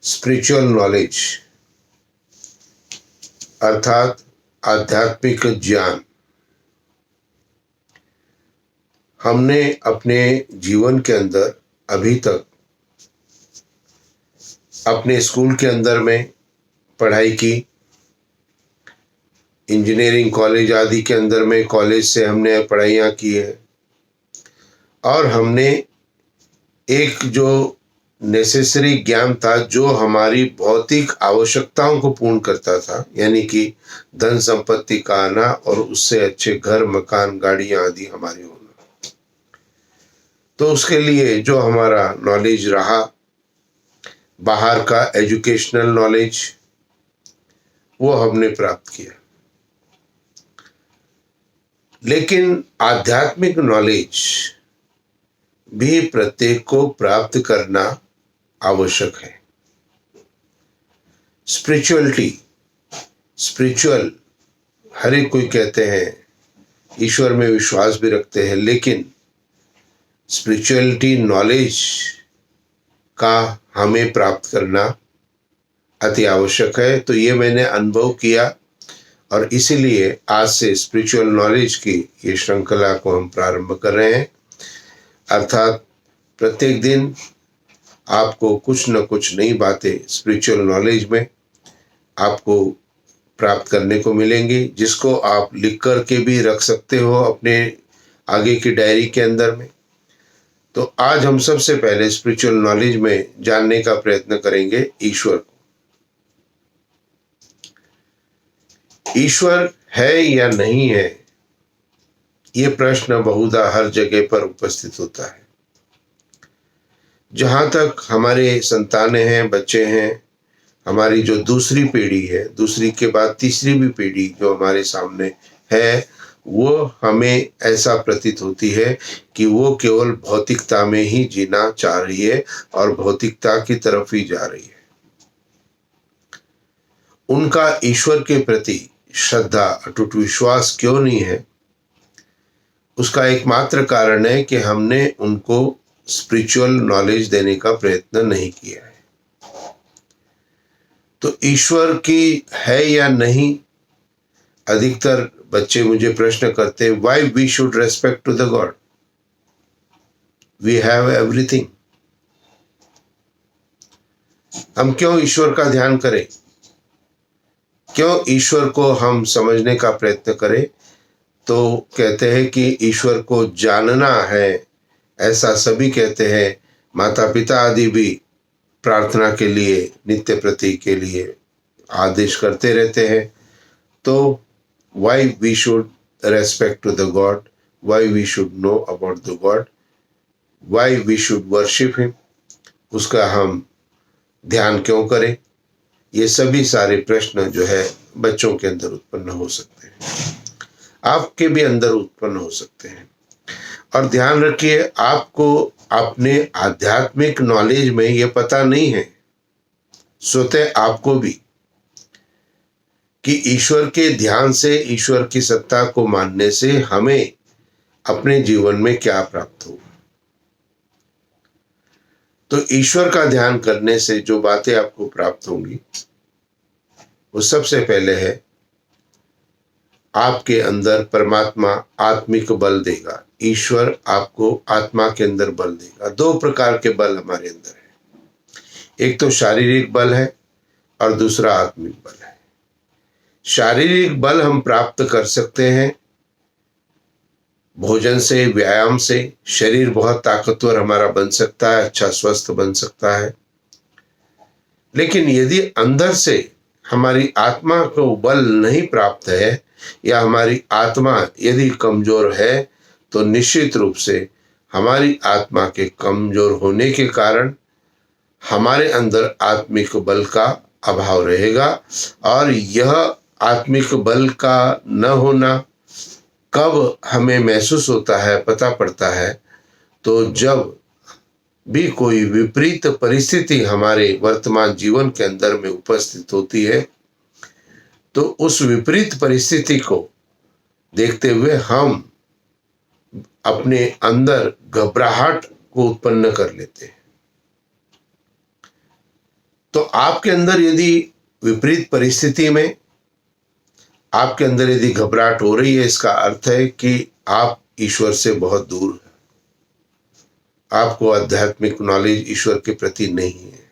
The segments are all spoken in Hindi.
स्पिरिचुअल नॉलेज अर्थात आध्यात्मिक ज्ञान हमने अपने जीवन के अंदर अभी तक अपने स्कूल के अंदर में पढ़ाई की, इंजीनियरिंग कॉलेज आदि के अंदर में कॉलेज से हमने पढ़ाइयाँ की है और हमने एक जो नेसेसरी ज्ञान था जो हमारी भौतिक आवश्यकताओं को पूर्ण करता था, यानी कि धन संपत्ति का आना और उससे अच्छे घर मकान गाड़ियाँ आदि हमारी होना, तो उसके लिए जो हमारा नॉलेज रहा, बाहर का एजुकेशनल नॉलेज, वो हमने प्राप्त किया। लेकिन आध्यात्मिक नॉलेज भी प्रत्येक को प्राप्त करना आवश्यक है। स्पिरिचुअल हर एक कोई कहते हैं, ईश्वर में विश्वास भी रखते हैं, लेकिन स्पिरिचुअलिटी नॉलेज का हमें प्राप्त करना अति आवश्यक है। तो ये मैंने अनुभव किया और इसीलिए आज से स्पिरिचुअल नॉलेज की ये श्रृंखला को हम प्रारंभ कर रहे हैं। अर्थात प्रत्येक दिन आपको कुछ न कुछ नई बातें स्पिरिचुअल नॉलेज में आपको प्राप्त करने को मिलेंगी, जिसको आप लिख कर के भी रख सकते हो अपने आगे की डायरी के अंदर में। तो आज हम सबसे पहले स्पिरिचुअल नॉलेज में जानने का प्रयत्न करेंगे ईश्वर को। ईश्वर है या नहीं है, ये प्रश्न बहुधा हर जगह पर उपस्थित होता है। जहाँ तक हमारे संतानें हैं, बच्चे हैं, हमारी जो दूसरी पीढ़ी है, दूसरी के बाद तीसरी भी पीढ़ी जो हमारे सामने है, वो हमें ऐसा प्रतीत होती है कि वो केवल भौतिकता में ही जीना चाह रही है और भौतिकता की तरफ ही जा रही है। उनका ईश्वर के प्रति श्रद्धा, अटूट विश्वास क्यों नहीं है? उसका एकमात्र कारण है कि हमने उनको स्पिरिचुअल नॉलेज देने का प्रयत्न नहीं किया है। तो ईश्वर की है या नहीं, अधिकतर बच्चे मुझे प्रश्न करते हैं, why we should respect to the god, we have everything. हम क्यों ईश्वर का ध्यान करें, क्यों ईश्वर को हम समझने का प्रयत्न करें? तो कहते हैं कि ईश्वर को जानना है, ऐसा सभी कहते हैं। माता पिता आदि भी प्रार्थना के लिए, नित्य प्रति के लिए आदेश करते रहते हैं। तो why we should respect to the God, why we should know about the God, why we should worship him, उसका हम ध्यान क्यों करें? ये सभी सारे प्रश्न जो है बच्चों के अंदर उत्पन्न हो सकते हैं, आपके भी अंदर उत्पन्न हो सकते हैं। और ध्यान रखिए, आपको अपने आध्यात्मिक नॉलेज में ये पता नहीं है, स्वतः आपको भी, कि ईश्वर के ध्यान से, ईश्वर की सत्ता को मानने से हमें अपने जीवन में क्या प्राप्त होगा। तो ईश्वर का ध्यान करने से जो बातें आपको प्राप्त होंगी, वो सबसे पहले है, आपके अंदर परमात्मा आत्मिक बल देगा। ईश्वर आपको आत्मा के अंदर बल देगा। दो प्रकार के बल हमारे अंदर है, एक तो शारीरिक बल है और दूसरा आत्मिक बल है। शारीरिक बल हम प्राप्त कर सकते हैं भोजन से, व्यायाम से। शरीर बहुत ताकतवर हमारा बन सकता है, अच्छा स्वस्थ बन सकता है। लेकिन यदि अंदर से हमारी आत्मा को बल नहीं प्राप्त है, या हमारी आत्मा यदि कमजोर है, तो निश्चित रूप से हमारी आत्मा के कमजोर होने के कारण हमारे अंदर आत्मिक बल का अभाव रहेगा। और यह आत्मिक बल का न होना कब हमें महसूस होता है, पता पड़ता है, तो जब भी कोई विपरीत परिस्थिति हमारे वर्तमान जीवन के अंदर में उपस्थित होती है, तो उस विपरीत परिस्थिति को देखते हुए हम अपने अंदर घबराहट को उत्पन्न कर लेते हैं। तो आपके अंदर यदि विपरीत परिस्थिति में आपके अंदर यदि घबराहट हो रही है, इसका अर्थ है कि आप ईश्वर से बहुत दूर हैं। आपको आध्यात्मिक नॉलेज ईश्वर के प्रति नहीं है,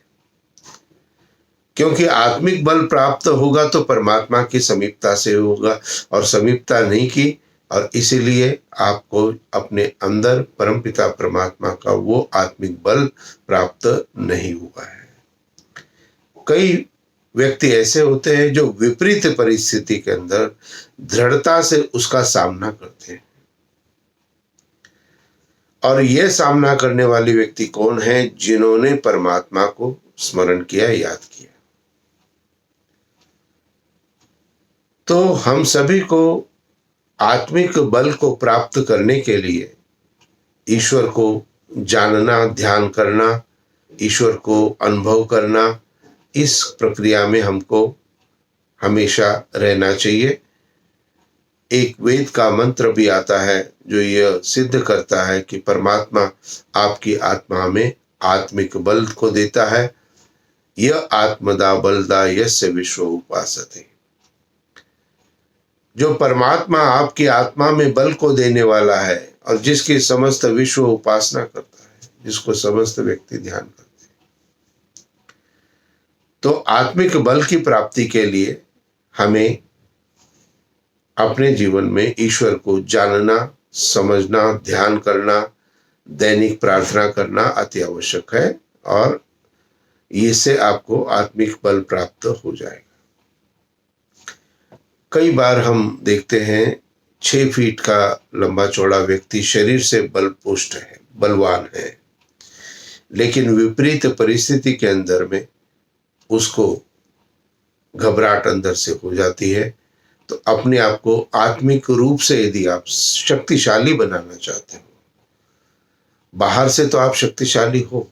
क्योंकि आत्मिक बल प्राप्त होगा तो परमात्मा की समीपता से होगा, और समीपता नहीं की, और इसीलिए आपको अपने अंदर परमपिता परमात्मा का वो आत्मिक बल प्राप्त नहीं हुआ है। कई व्यक्ति ऐसे होते हैं जो विपरीत परिस्थिति के अंदर दृढ़ता से उसका सामना करते हैं। और यह सामना करने वाले व्यक्ति कौन है? जिन्होंने परमात्मा को स्मरण किया, याद किया। तो हम सभी को आत्मिक बल को प्राप्त करने के लिए ईश्वर को जानना, ध्यान करना, ईश्वर को अनुभव करना, इस प्रक्रिया में हमको हमेशा रहना चाहिए। एक वेद का मंत्र भी आता है जो यह सिद्ध करता है कि परमात्मा आपकी आत्मा में आत्मिक बल को देता है। यह आत्मदा बलदा यस्य विश्व उपासते। जो परमात्मा आपकी आत्मा में बल को देने वाला है और जिसकी समस्त विश्व उपासना करता है, जिसको समस्त व्यक्ति ध्यान करते हैं। तो आत्मिक बल की प्राप्ति के लिए हमें अपने जीवन में ईश्वर को जानना, समझना, ध्यान करना, दैनिक प्रार्थना करना अति आवश्यक है, और इससे आपको आत्मिक बल प्राप्त हो जाएगा। कई बार हम देखते हैं 6 फीट का लंबा चौड़ा व्यक्ति शरीर से बलपुष्ट है, बलवान है, लेकिन विपरीत परिस्थिति के अंदर में उसको घबराहट अंदर से हो जाती है। तो अपने आप को आत्मिक रूप से यदि आप शक्तिशाली बनाना चाहते हो, बाहर से तो आप शक्तिशाली हो,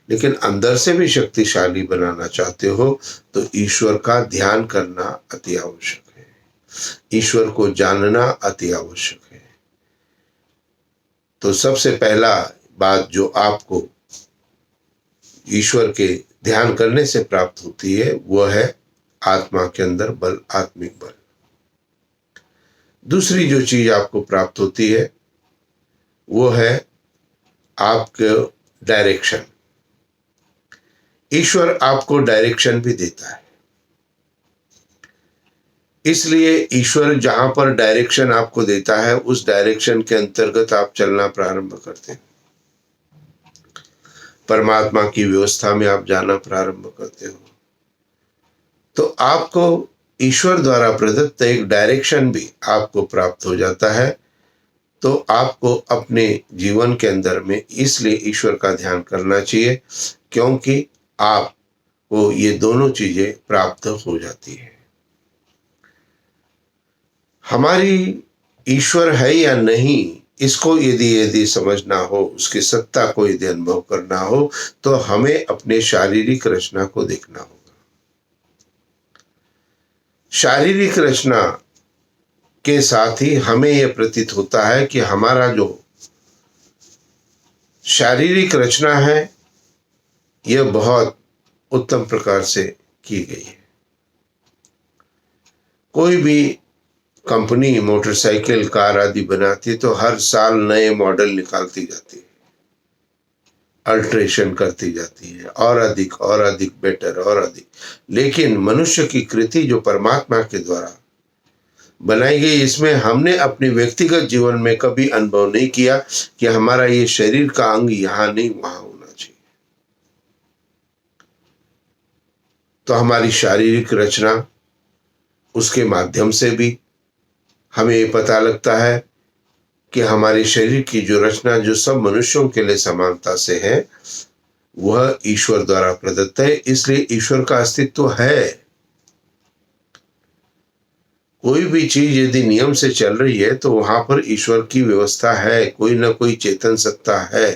लेकिन अंदर से भी शक्तिशाली बनाना चाहते हो, तो ईश्वर का ध्यान करना अति आवश्यक है, ईश्वर को जानना अति आवश्यक है। तो सबसे पहला बात जो आपको ईश्वर के ध्यान करने से प्राप्त होती है वह है आत्मा के अंदर बल, आत्मिक बल। दूसरी जो चीज आपको प्राप्त होती है वो है आपके डायरेक्शन। ईश्वर आपको डायरेक्शन भी देता है, इसलिए ईश्वर जहां पर डायरेक्शन आपको देता है उस डायरेक्शन के अंतर्गत आप चलना प्रारंभ करते हैं। परमात्मा की व्यवस्था में आप जाना प्रारंभ करते हो, तो आपको ईश्वर द्वारा प्रदत्त एक डायरेक्शन भी आपको प्राप्त हो जाता है। तो आपको अपने जीवन के अंदर में इसलिए ईश्वर का ध्यान करना चाहिए, क्योंकि आपको ये दोनों चीजें प्राप्त हो जाती है। हमारी ईश्वर है या नहीं, इसको यदि समझना हो, उसकी सत्ता को यदि अनुभव करना हो, तो हमें अपने शारीरिक रचना को देखना होगा। शारीरिक रचना के साथ ही हमें यह प्रतीत होता है कि हमारा जो शारीरिक रचना है यह बहुत उत्तम प्रकार से की गई है। कोई भी कंपनी मोटरसाइकिल, कार आदि बनाती है तो हर साल नए मॉडल निकालती जाती है, अल्ट्रेशन करती जाती है, और अधिक बेटर और अधिक। लेकिन मनुष्य की कृति जो परमात्मा के द्वारा बनाई गई, इसमें हमने अपने व्यक्तिगत जीवन में कभी अनुभव नहीं किया कि हमारा ये शरीर का अंग यहां नहीं वहां होना चाहिए। तो हमारी शारीरिक रचना, उसके माध्यम से भी हमें ये पता लगता है कि हमारे शरीर की जो रचना जो सब मनुष्यों के लिए समानता से है वह ईश्वर द्वारा प्रदत्त है, इसलिए ईश्वर का अस्तित्व है। कोई भी चीज यदि नियम से चल रही है तो वहां पर ईश्वर की व्यवस्था है, कोई ना कोई चेतन सत्ता है।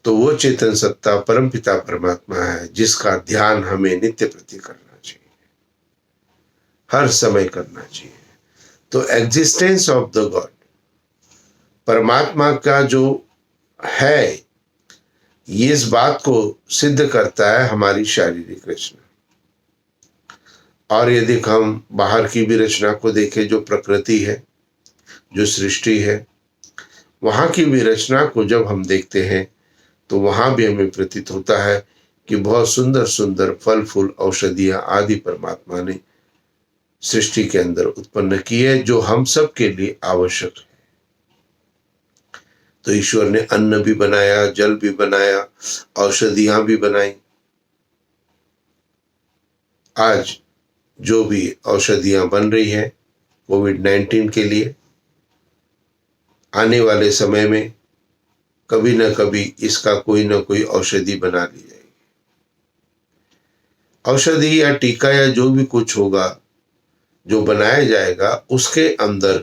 तो वो चेतन सत्ता परमपिता परमात्मा है, जिसका ध्यान हमें नित्य प्रति करना चाहिए, हर समय करना चाहिए। तो एग्जिस्टेंस ऑफ द गॉड, परमात्मा का जो है, ये इस बात को सिद्ध करता है हमारी शारीरिक रचना। और यदि हम बाहर की भी रचना को देखें, जो प्रकृति है, जो सृष्टि है, वहां की भी रचना को जब हम देखते हैं तो वहां भी हमें प्रतीत होता है कि बहुत सुंदर सुंदर फल फूल औषधियां आदि परमात्मा ने सृष्टि के अंदर उत्पन्न की है, जो हम सब के लिए आवश्यक है। तो ईश्वर ने अन्न भी बनाया, जल भी बनाया, औषधियां भी बनाई। आज जो भी औषधियां बन रही है कोविड-19 के लिए, आने वाले समय में कभी न कभी इसका कोई न कोई औषधि बना ली जाएगी। औषधि या टीका या जो भी कुछ होगा जो बनाया जाएगा, उसके अंदर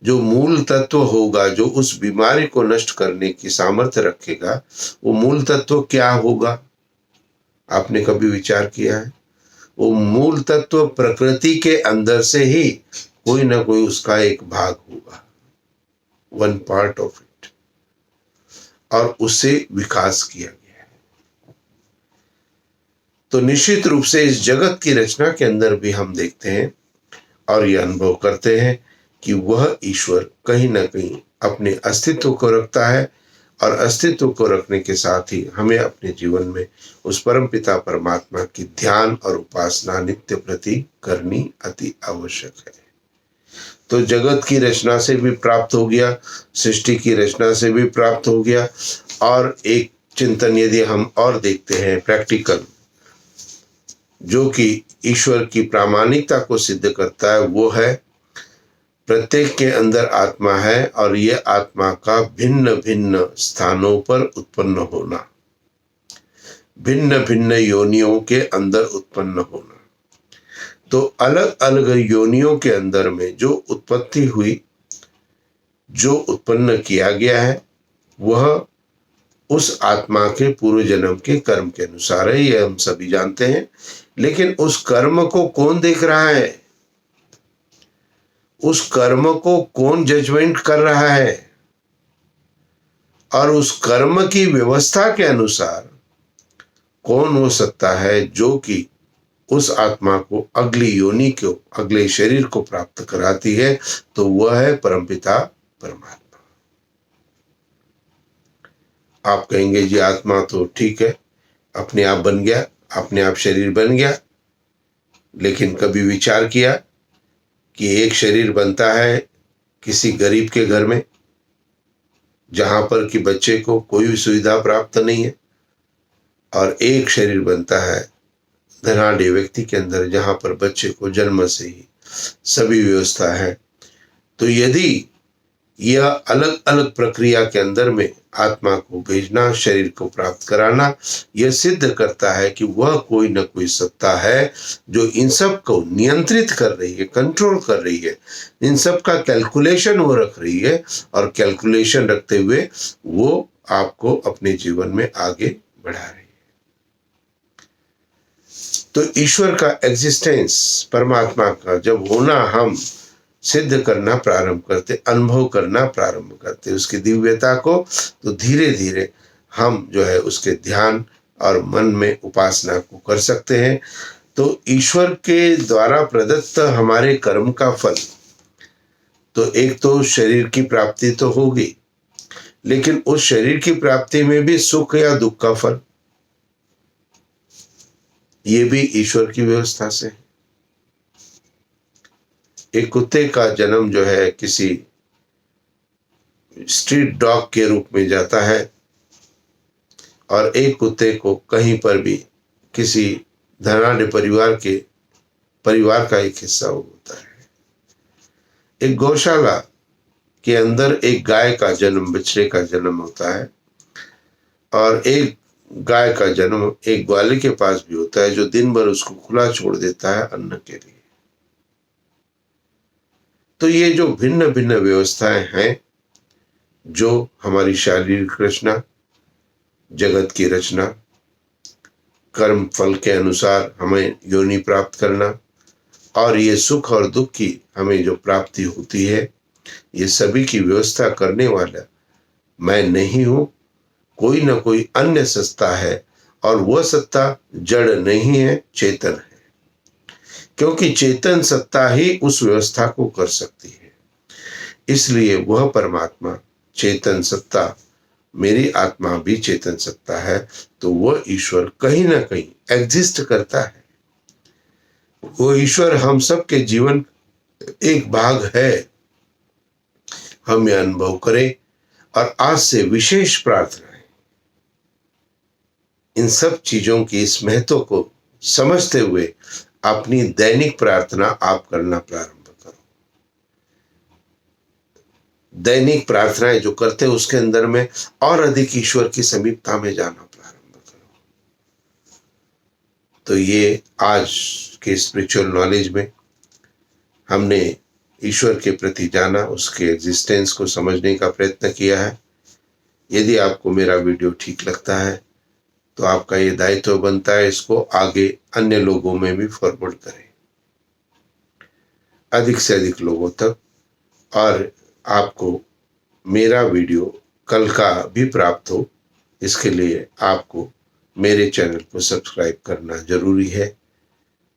जो मूल तत्व होगा, जो उस बीमारी को नष्ट करने की सामर्थ्य रखेगा, वो मूल तत्व क्या होगा? आपने कभी विचार किया है? वो मूल तत्व प्रकृति के अंदर से ही कोई ना कोई उसका एक भाग होगा, वन पार्ट ऑफ इट, और उससे विकास किया गया है। तो निश्चित रूप से इस जगत की रचना के अंदर भी हम देखते हैं और ये अनुभव करते हैं कि वह ईश्वर कहीं ना कहीं अपने अस्तित्व को रखता है, और अस्तित्व को रखने के साथ ही हमें अपने जीवन में उस परमपिता परमात्मा की ध्यान और उपासना नित्य प्रति करनी अति आवश्यक है। तो जगत की रचना से भी प्राप्त हो गया, सृष्टि की रचना से भी प्राप्त हो गया। और एक चिंतन यदि हम और देखते हैं प्रैक्टिकल, जो कि ईश्वर की प्रामाणिकता को सिद्ध करता है, वो है प्रत्येक के अंदर आत्मा है, और ये आत्मा का भिन्न भिन्न स्थानों पर उत्पन्न होना, भिन्न भिन्न योनियों के अंदर उत्पन्न होना। तो अलग अलग योनियों के अंदर में जो उत्पत्ति हुई, जो उत्पन्न किया गया है, वह उस आत्मा के पूर्व जन्म के कर्म के अनुसार है, ये हम सभी जानते हैं। लेकिन उस कर्म को कौन देख रहा है? उस कर्म को कौन जजमेंट कर रहा है? और उस कर्म की व्यवस्था के अनुसार कौन वो सत्ता है जो कि उस आत्मा को अगली योनि को, अगले शरीर को प्राप्त कराती है? तो वह है परमपिता परमात्मा। आप कहेंगे जी आत्मा तो ठीक है, अपने आप बन गया, अपने आप शरीर बन गया, लेकिन कभी विचार किया कि एक शरीर बनता है किसी गरीब के घर में, जहां पर कि बच्चे को कोई सुविधा प्राप्त नहीं है, और एक शरीर बनता है धनाढ्य व्यक्ति के अंदर, जहां पर बच्चे को जन्म से ही सभी व्यवस्था है। तो यदि यह अलग अलग प्रक्रिया के अंदर में आत्मा को भेजना, शरीर को प्राप्त कराना, यह सिद्ध करता है कि वह कोई न कोई सत्ता है जो इन सब को नियंत्रित कर रही है, कंट्रोल कर रही है, इन सब का कैलकुलेशन वो रख रही है, और कैलकुलेशन रखते हुए वो आपको अपने जीवन में आगे बढ़ा रही है। तो ईश्वर का एग्जिस्टेंस, परमात्मा का जब होना हम सिद्ध करना प्रारंभ करते, अनुभव करना प्रारंभ करते उसकी दिव्यता को, तो धीरे धीरे हम जो है उसके ध्यान और मन में उपासना को कर सकते हैं। तो ईश्वर के द्वारा प्रदत्त हमारे कर्म का फल, तो एक तो शरीर की प्राप्ति तो होगी, लेकिन उस शरीर की प्राप्ति में भी सुख या दुख का फल, ये भी ईश्वर की व्यवस्था से है। एक कुत्ते का जन्म जो है किसी स्ट्रीट डॉग के रूप में जाता है, और एक कुत्ते को कहीं पर भी किसी धनाढ्य परिवार का एक हिस्सा होता है। एक गौशाला के अंदर एक गाय का जन्म, बछड़े का जन्म होता है, और एक गाय का जन्म एक ग्वाले के पास भी होता है जो दिन भर उसको खुला छोड़ देता है अन्न के लिए। तो ये जो भिन्न भिन्न व्यवस्थाएं हैं, जो हमारी शारीरिक रचना, जगत की रचना, कर्म फल के अनुसार हमें योनि प्राप्त करना, और ये सुख और दुख की हमें जो प्राप्ति होती है, ये सभी की व्यवस्था करने वाला मैं नहीं हूं, कोई ना कोई अन्य सत्ता है, और वह सत्ता जड़ नहीं है, चेतन है। क्योंकि चेतन सत्ता ही उस व्यवस्था को कर सकती है, इसलिए वह परमात्मा चेतन सत्ता, मेरी आत्मा भी चेतन सत्ता है, तो वह ईश्वर कहीं ना कहीं एग्जिस्ट करता है। वो ईश्वर हम सब के जीवन एक भाग है, हम यह अनुभव करें। और आज से विशेष प्रार्थना है, इन सब चीजों की इस महत्व को समझते हुए अपनी दैनिक प्रार्थना आप करना प्रारंभ करो। दैनिक प्रार्थनाएं जो करते हैं उसके अंदर में और अधिक ईश्वर की समीपता में जाना प्रारंभ करो। तो ये आज के स्पिरिचुअल नॉलेज में हमने ईश्वर के प्रति जाना, उसके एग्जिस्टेंस को समझने का प्रयत्न किया है। यदि आपको मेरा वीडियो ठीक लगता है तो आपका ये दायित्व बनता है इसको आगे अन्य लोगों में भी फॉरवर्ड करें, अधिक से अधिक लोगों तक, और आपको मेरा वीडियो कल का भी प्राप्त हो, इसके लिए आपको मेरे चैनल को सब्सक्राइब करना जरूरी है।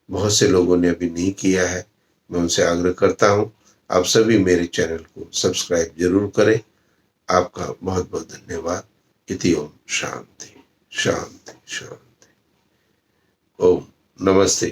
बहुत से लोगों ने अभी नहीं किया है, मैं उनसे आग्रह करता हूं आप सभी मेरे चैनल को सब्सक्राइब जरूर करें। आपका बहुत बहुत धन्यवाद। इति ओम शांति शांति शांति। ओम नमस्ते।